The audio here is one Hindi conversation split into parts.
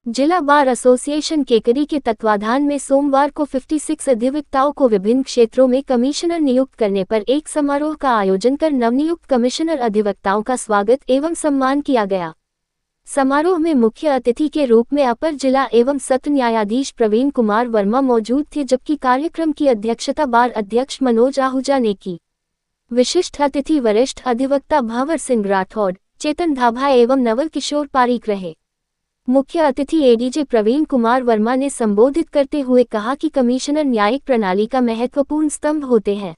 जिला बार एसोसिएशन केकरी के तत्वाधान में सोमवार को 56 अधिवक्ताओं को विभिन्न क्षेत्रों में कमिश्नर नियुक्त करने पर एक समारोह का आयोजन कर नवनियुक्त कमिश्नर अधिवक्ताओं का स्वागत एवं सम्मान किया गया। समारोह में मुख्य अतिथि के रूप में अपर जिला एवं सत्र न्यायाधीश प्रवीण कुमार वर्मा मौजूद थे, जबकि कार्यक्रम की अध्यक्षता बार अध्यक्ष मनोज आहूजा ने की। विशिष्ट अतिथि वरिष्ठ अधिवक्ता भंवर सिंह राठौड़, चेतन धाभा एवं नवल किशोर पारीक रहे। मुख्य अतिथि एडीजे प्रवीण कुमार वर्मा ने संबोधित करते हुए कहा कि कमिश्नर न्यायिक प्रणाली का महत्वपूर्ण स्तंभ होते हैं।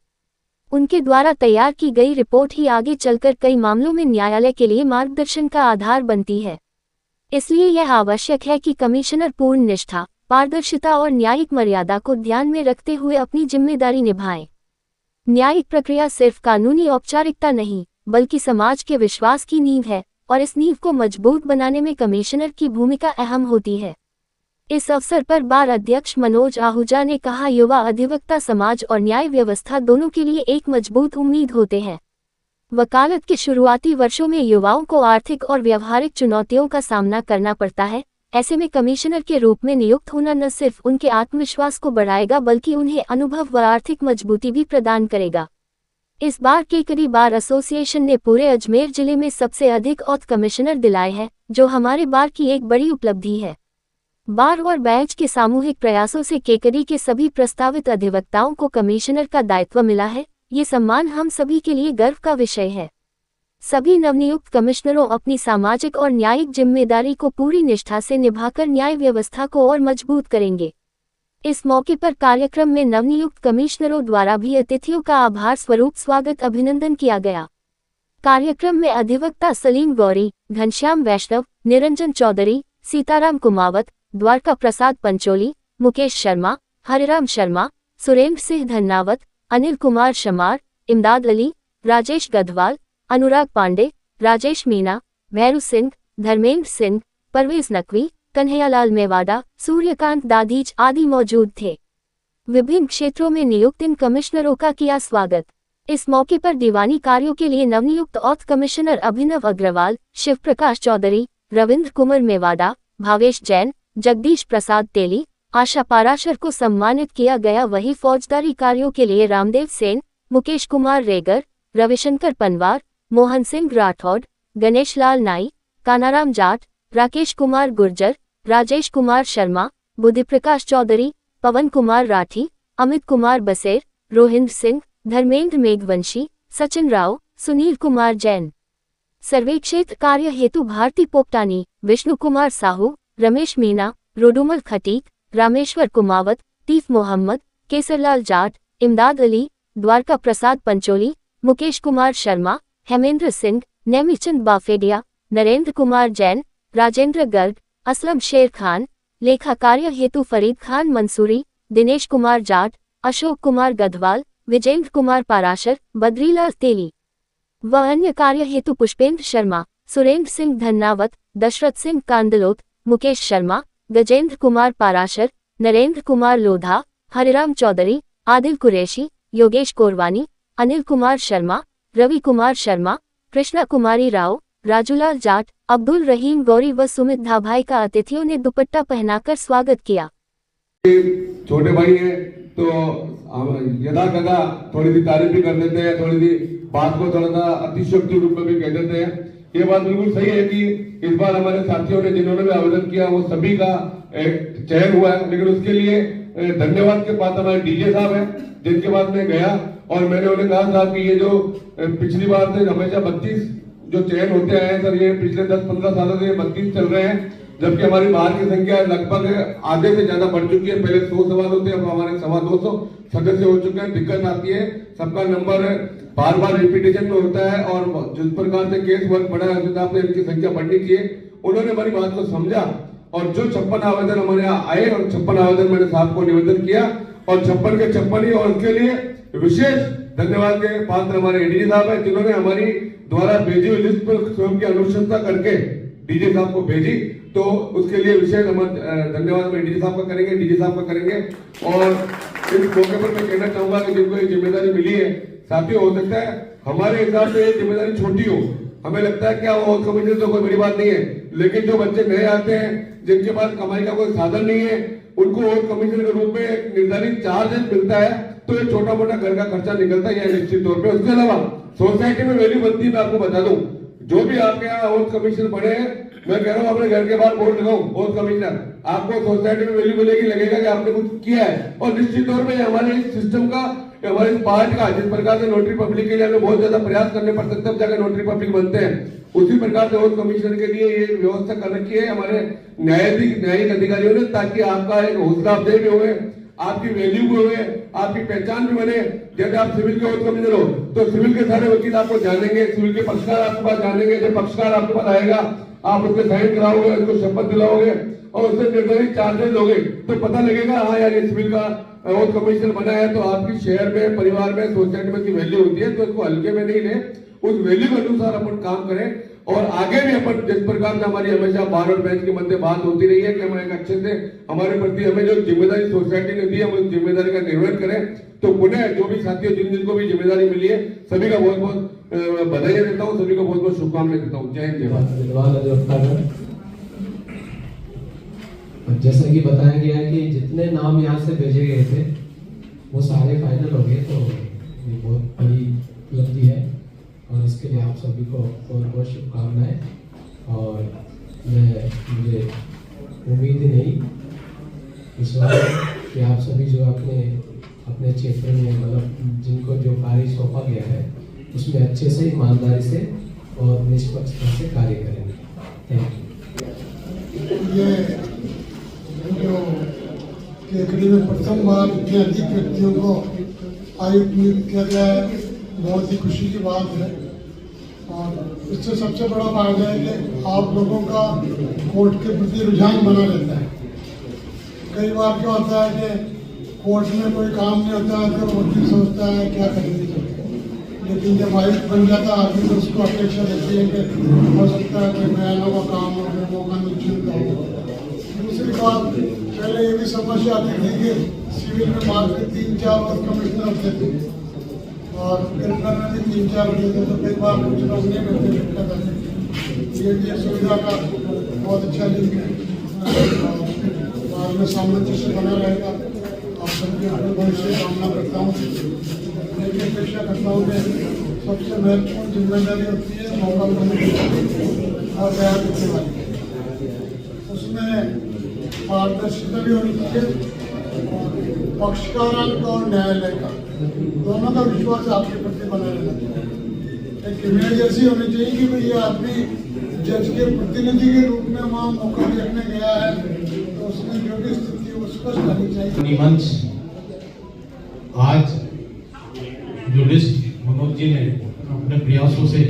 उनके द्वारा तैयार की गई रिपोर्ट ही आगे चलकर कई मामलों में न्यायालय के लिए मार्गदर्शन का आधार बनती है। इसलिए यह आवश्यक है कि कमिश्नर पूर्ण निष्ठा, पारदर्शिता और न्यायिक मर्यादा को ध्यान में रखते हुए अपनी जिम्मेदारी निभाएं। न्यायिक प्रक्रिया सिर्फ कानूनी औपचारिकता नहीं, बल्कि समाज के विश्वास की नींव है और इस नींव को मजबूत बनाने में कमिश्नर की भूमिका अहम होती है। इस अवसर पर बार अध्यक्ष मनोज आहूजा ने कहा, युवा अधिवक्ता समाज और न्याय व्यवस्था दोनों के लिए एक मजबूत उम्मीद होते हैं। वकालत के शुरुआती वर्षों में युवाओं को आर्थिक और व्यावहारिक चुनौतियों का सामना करना पड़ता है। ऐसे में कमिश्नर के रूप में नियुक्त होना न सिर्फ उनके आत्मविश्वास को बढ़ाएगा, बल्कि उन्हें अनुभव व आर्थिक मजबूती भी प्रदान करेगा। इस बार केकरी बार एसोसिएशन ने पूरे अजमेर जिले में सबसे अधिक औथ कमिश्नर दिलाए हैं, जो हमारे बार की एक बड़ी उपलब्धि है। बार और बैंच के सामूहिक प्रयासों से केकरी के सभी प्रस्तावित अधिवक्ताओं को कमिश्नर का दायित्व मिला है। ये सम्मान हम सभी के लिए गर्व का विषय है। सभी नवनियुक्त कमिश्नरों अपनी सामाजिक और न्यायिक जिम्मेदारी को पूरी निष्ठा से निभाकर न्याय व्यवस्था को और मजबूत करेंगे। इस मौके पर कार्यक्रम में नवनियुक्त कमिश्नरों द्वारा भी अतिथियों का आभार स्वरूप स्वागत अभिनंदन किया गया। कार्यक्रम में अधिवक्ता सलीम गौरी, घनश्याम वैष्णव, निरंजन चौधरी, सीताराम कुमावत, द्वारका प्रसाद पंचोली, मुकेश शर्मा, हरिराम शर्मा, सुरेंद्र सिंह धन्नावत, अनिल कुमार शमार, इमदाद अली, राजेश गधवाल, अनुराग पांडे, राजेश मीना, भैरू सिंह, धर्मेंद्र सिंह, परवेज नकवी, कन्हैयालाल मेवाड़ा, सूर्यकांत दाधीच आदि मौजूद थे। विभिन्न क्षेत्रों में नियुक्त इन कमिश्नरों का किया स्वागत। इस मौके पर दीवानी कार्यों के लिए नवनियुक्त औथ कमिश्नर अभिनव अग्रवाल, शिव प्रकाश चौधरी, रविंद्र कुमार मेवाड़ा, भावेश जैन, जगदीश प्रसाद तेली, आशा पाराशर को सम्मानित किया गया। वहीं फौजदारी कार्यों के लिए रामदेव सेन, मुकेश कुमार रेगर, रविशंकर पनवार, मोहन सिंह राठौड़, गणेश लाल नाई, कानाराम जाट, राकेश कुमार गुर्जर, राजेश कुमार शर्मा, बुद्धिप्रकाश चौधरी, पवन कुमार राठी, अमित कुमार बसेर, रोहिंद्र सिंह, धर्मेंद्र मेघवंशी, सचिन राव, सुनील कुमार जैन। सर्वेक्षेत्र कार्य हेतु भारती पोपटानी, विष्णु कुमार साहू, रमेश मीना, रोडुमल खटीक, रामेश्वर कुमावत, तीफ मोहम्मद, केसरलाल जाट, इमदाद अली, द्वारका प्रसाद पंचोली, मुकेश कुमार शर्मा, हेमेंद्र सिंह, नेमीचंद बाफेडिया, नरेंद्र कुमार जैन, राजेंद्र गर्ग, असलम शेर खान। लेखा कार्य हेतु फरीद खान मंसूरी, दिनेश कुमार जाट, अशोक कुमार गधवाल, विजेंद्र कुमार पाराशर, बद्रीलाल तेली व अन्य कार्य हेतु पुष्पेंद्र शर्मा, सुरेंद्र सिंह धन्नावत, दशरथ सिंह कांदलोत, मुकेश शर्मा, गजेंद्र कुमार पाराशर, नरेंद्र कुमार लोधा, हरिराम चौधरी, आदिल कुरैशी, योगेश कोरवानी, अनिल कुमार शर्मा, रवि कुमार शर्मा, कृष्णा कुमारी राव, राजूलाल जाट, अब्दुल रहीम गौरी व सुमित धाभाई का अतिथियों ने दुपट्टा पहनाकर स्वागत किया। छोटे भाई हैं तो यदा कदा थोड़ी सी तारीफ भी कर देते हैं, थोड़ी सी बात को थोड़ा सा अतिशयोक्ति रूप में भी कह देते हैं। ये बात बिल्कुल सही है कि इस बार हमारे साथियों ने जिन्होंने भी आवेदन किया वो सभी का एक चयन हुआ है, लेकिन उसके लिए धन्यवाद के पात्र हमारे डीजे साहब हैं, जिनके बाद मैं गया और मैंने उन्हें कहा था कि ये जो पिछली बार से हमेशा 32 जो चयन होते आए हैं सर, ये पिछले 10-15 सालों से 32 चल रहे हैं, जबकि हमारी बार की संख्या लगभग आधे से ज्यादा बढ़ चुकी है। पहले 100 सवाल होते हैं, अब हमारे 250 सदस्य हो चुके हैं। दिक्कत आती है, सबका नंबर बार बार रिपीटेशन में होता है और जिस प्रकार से केस वर्क बढ़ा है उस हिसाब से इनकी संख्या बढ़नी चाहिए। उन्होंने हमारी बात को समझा और जो 56 आवेदन हमारे यहाँ आए और 56 आवेदन मैंने साहब को निवेदन किया और 56 के 56 ही, और उसके लिए विशेष धन्यवाद के पात्र हमारे एडीजी साहब है, जिन्होंने हमारी द्वारा भेजी हुई लिस्ट पर स्वयं की अनुशंसा करके डीजे साहब को भेजी, तो उसके लिए विशेष हम धन्यवाद मैं डीजे साहब का करेंगे, डीजे साहब का करेंगे। और इस मौके पर मैं कहना चाहूंगा कि जिनको ये जिम्मेदारी मिली है, साथियों, हो सकता है हमारे हिसाब से ये जिम्मेदारी छोटी हो, हमें लगता है क्या वो हाउस कमिश्नर तो कोई बड़ी बात नहीं है, लेकिन जो बच्चे नए आते हैं जिनके पास कमाई का कोई साधन नहीं है, उनको हाउस कमिश्नर के रूप में एक निर्धारित चार्ज मिलता है, तो ये छोटा मोटा घर का खर्चा निकलता है निश्चित तौर पे। उसके अलावा सोसाइटी में वैल्यू बनती है। मैं आपको बता दूं, जो भी आपके यहाँ हाउस कमिश्नर बने हैं, मैं कह रहा हूँ अपने घर के बाहर बोर्ड लगाओ हाउस कमिश्नर, आपको सोसाइटी में वैल्यू मिलेगी, लगेगा कि आपने कुछ किया है। और निश्चित तौर पे हमारे इस सिस्टम का, हमारे इस पार्ट का, जिस प्रकार से नोटरी पब्लिक के लिए हमें बहुत ज्यादा प्रयास करने पड़ सकते हैं, तब जाकर नोटरी पब्लिक बनते हैं, उसी प्रकार से हाउस कमिश्नर के लिए ये व्यवस्था कर रखी है हमारे न्यायिक अधिकारियों ने, ताकि आपका एक हौसला अफजाई भी हुए, आपकी वैल्यू भी हुए, आपकी पहचान भी बने। जैसे आप सिविल के हाउस कमिश्नर हो तो सिविल के सारे वकील आपको जानेंगे, सिविल के पक्षकार आपके पास जानेंगे, जब पक्षकार आपके पास आएगा आप उसके साइन कराओगे, उसको शपथ दिलाओगे और उससे निर्धारित चार्जेस लोगे, तो पता लगेगा हाँ यार ये सिविल का हाउस कमिश्नर बना है। तो आपकी शहर में, परिवार में, सोसाइटी में की वैल्यू होती है, तो इसको हल्के में नहीं ले, उस वैल्यू के अनुसार अपन काम करें। और आगे भी अपन जिस प्रकार से हमारी हमेशा बार और बेंच के मध्य बात होती रही है कि हम एक अच्छे से हमारे प्रति हमें जो जिम्मेदारी सोसाइटी ने दी है, हम उस जिम्मेदारी का निर्वहन करें। तो पुनः जो भी साथियों जिनको भी जिम्मेदारी मिली है, सभी का बहुत बहुत बधाई देता हूँ, सभी को बहुत बहुत शुभकामनाएं देता हूँ। जय हिंद, जय भारत। जैसा कि बताया गया है कि जितने नाम यहाँ से भेजे गए थे वो सारे फाइनल हो गए, तो ये बहुत बड़ी उपलब्धि है और इसके लिए आप सभी को बहुत बहुत शुभकामनाएं। और मुझे उम्मीद ही नहीं, विश्वास है कि आप सभी जो अपने क्षेत्र में, मतलब जिनको जो कार्य सौंपा गया है उसमें अच्छे से, ईमानदारी से और निष्पक्षता से कार्य करेंगे। Thank you. ये जो केकड़ी में प्रथम बार इतने अधिक व्यक्तियों को आयुक्त नियुक्त किया गया है, बहुत ही खुशी की बात है। और इससे सबसे बड़ा फायदा है कि आप लोगों का कोर्ट के प्रति रुझान बना रहता है। कई बार क्या होता है कि कोर्ट में कोई काम नहीं होता है तो वकील सोचता है क्या करेंगे, लेकिन जब आयुक्त बन जाता है आदमी तो उसको अपेक्षा रहती है कि हो सकता है कि न्यायालयों का काम हो, फिर मौका निश्चित हो। दूसरी बात, पहले ये भी समस्या आती थी कि सिविल में मात्र 3-4 वर्ष कमिश्नर होते थे और क्रिमिनल में भी 3-4 होते थे, तो कई बार कुछ लोग नहीं मिलते दिक्कत आती। ये सुविधा का बहुत अच्छा लिंक है, बाद में सामंजस्य बना रहेगा। आप सबकी भविष्य कामना करता हूँ, लेकिन अपेक्षा करता हूँ कि सबसे महत्वपूर्ण जिम्मेदारी होती है मौका मिलने और दया करने वाली, उसमें पारदर्शिता भी होनी चाहिए और पक्षकारांक और न्यायालय का दोनों का विश्वास आपके प्रति बना रहना चाहिए। एक इमेज ऐसी होनी चाहिए कि भाई ये आदमी जज के प्रतिनिधि के रूप में वहाँ मौका देखने गया है, तो उसमें जो भी स्थिति वो स्पष्ट होनी चाहिए। मंच आज जो लिस्ट मनोज जी ने अपने प्रयासों से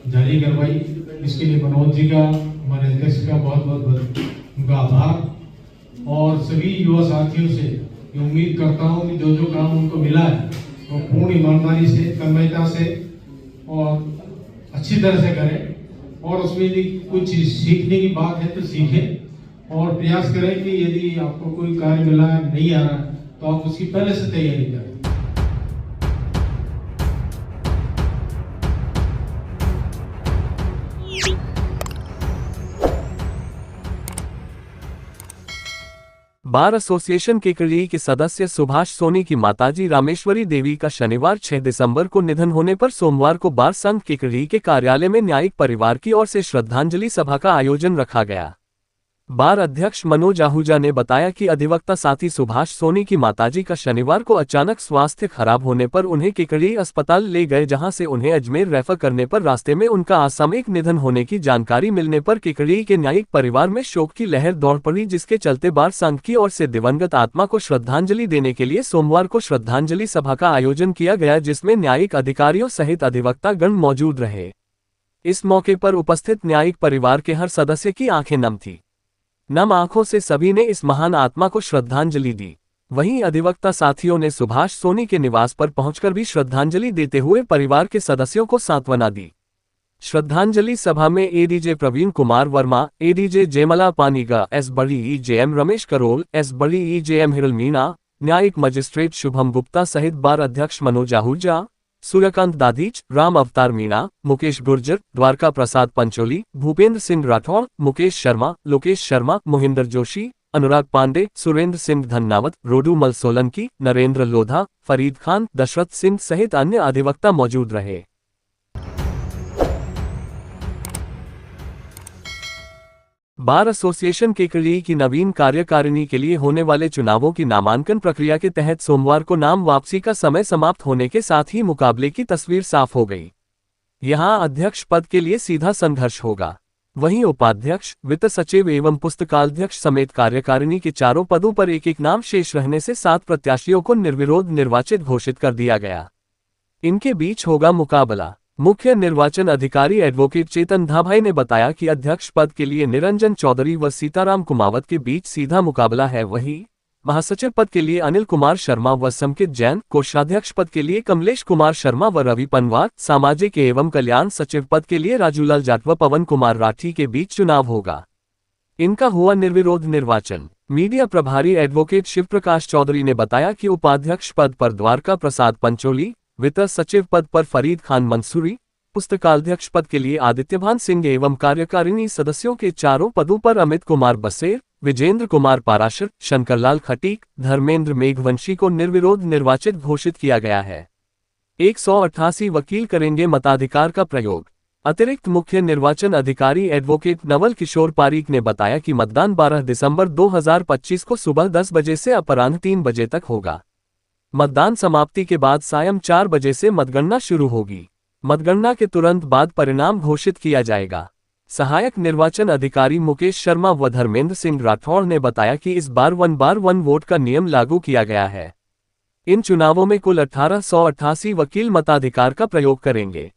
जारी करवाई, इसके लिए मनोज जी का, हमारे अध्यक्ष का बहुत बहुत उनका आभार। और सभी युवा साथियों से ये उम्मीद करता हूँ कि जो जो काम उनको मिला है वो पूर्ण ईमानदारी से, तन्मयता से और अच्छी तरह से करें, और उसमें यदि कुछ सीखने की बात है तो सीखें और प्रयास करें कि यदि आपको कोई कार्य मिला नहीं आ रहा तो आप उसकी पहले से तैयारी करें। बार एसोसिएशन केकड़ी के सदस्य सुभाष सोनी की माताजी रामेश्वरी देवी का शनिवार 6 दिसंबर को निधन होने पर सोमवार को बार संघ केकड़ी के कार्यालय में न्यायिक परिवार की ओर से श्रद्धांजलि सभा का आयोजन रखा गया। बार अध्यक्ष मनोज आहूजा ने बताया कि अधिवक्ता साथी सुभाष सोनी की माताजी का शनिवार को अचानक स्वास्थ्य खराब होने पर उन्हें केकड़ी अस्पताल ले गए, जहां से उन्हें अजमेर रेफर करने पर रास्ते में उनका असामयिक निधन होने की जानकारी मिलने पर केकड़ी के न्यायिक परिवार में शोक की लहर दौड़ पड़ी, जिसके चलते बार संघ की ओर से दिवंगत आत्मा को श्रद्धांजलि देने के लिए सोमवार को श्रद्धांजलि सभा का आयोजन किया गया, जिसमें न्यायिक अधिकारियों सहित अधिवक्ता गण मौजूद रहे। इस मौके पर उपस्थित न्यायिक परिवार के हर सदस्य की आंखें नम थी। नम आंखों से सभी ने इस महान आत्मा को श्रद्धांजलि दी। वहीं अधिवक्ता साथियों ने सुभाष सोनी के निवास पर पहुंचकर भी श्रद्धांजलि देते हुए परिवार के सदस्यों को सांत्वना दी। श्रद्धांजलि सभा में एडीजे प्रवीण कुमार वर्मा, एडीजे जयमला पानीगा, एस बड़ी जेएम रमेश करोल, एस बड़ी जेएम हिरल मीणा, न्यायिक मजिस्ट्रेट शुभम गुप्ता सहित बार अध्यक्ष मनोज आहूजा, सूर्यकांत दाधीच, राम अवतार मीणा, मुकेश गुर्जर, द्वारका प्रसाद पंचोली, भूपेंद्र सिंह राठौड़, मुकेश शर्मा, लोकेश शर्मा, मोहिंदर जोशी, अनुराग पांडे, सुरेंद्र सिंह धन्नावत, रोडू मल सोलंकी, नरेंद्र लोधा, फरीद खान, दशरथ सिंह सहित अन्य अधिवक्ता मौजूद रहे। बार एसोसिएशन केकड़ी की नवीन कार्यकारिणी के लिए होने वाले चुनावों की नामांकन प्रक्रिया के तहत सोमवार को नाम वापसी का समय समाप्त होने के साथ ही मुकाबले की तस्वीर साफ हो गई। यहां अध्यक्ष पद के लिए सीधा संघर्ष होगा। वहीं उपाध्यक्ष, वित्त सचिव एवं पुस्तकाध्यक्ष समेत कार्यकारिणी के चारों पदों पर एक एक नाम शेष रहने से 7 प्रत्याशियों को निर्विरोध निर्वाचित घोषित कर दिया गया। इनके बीच होगा मुकाबला। मुख्य निर्वाचन अधिकारी एडवोकेट चेतन धाभाई ने बताया कि अध्यक्ष पद के लिए निरंजन चौधरी व सीताराम कुमावत के बीच सीधा मुकाबला है। वहीं महासचिव पद के लिए अनिल कुमार शर्मा व संकित जैन, कोषाध्यक्ष पद के लिए कमलेश कुमार शर्मा व रवि पनवार, सामाजिक एवं कल्याण सचिव पद के लिए राजूलाल जाट व पवन कुमार राठी के बीच चुनाव होगा। इनका हुआ निर्विरोध निर्वाचन। मीडिया प्रभारी एडवोकेट शिव प्रकाश चौधरी ने बताया कि उपाध्यक्ष पद पर द्वारका प्रसाद पंचोली, वित्त सचिव पद पर फरीद खान मंसूरी, पुस्तकाध्यक्ष पद के लिए आदित्यभान सिंह एवं कार्यकारिणी सदस्यों के चारों पदों पर अमित कुमार बसेर, विजेंद्र कुमार पाराशर, शंकरलाल खटीक, धर्मेंद्र मेघवंशी को निर्विरोध निर्वाचित घोषित किया गया है। 188 वकील करेंगे मताधिकार का प्रयोग। अतिरिक्त मुख्य निर्वाचन अधिकारी एडवोकेट नवल किशोर पारीक ने बताया कि मतदान 12 दिसंबर 2025 को सुबह 10 बजे से अपराह्न 3 बजे तक होगा। मतदान समाप्ति के बाद सायं 4 बजे से मतगणना शुरू होगी। मतगणना के तुरंत बाद परिणाम घोषित किया जाएगा। सहायक निर्वाचन अधिकारी मुकेश शर्मा व धर्मेंद्र सिंह राठौड़ ने बताया कि इस बार 1 वोट का नियम लागू किया गया है। इन चुनावों में कुल 1888 वकील मताधिकार का प्रयोग करेंगे।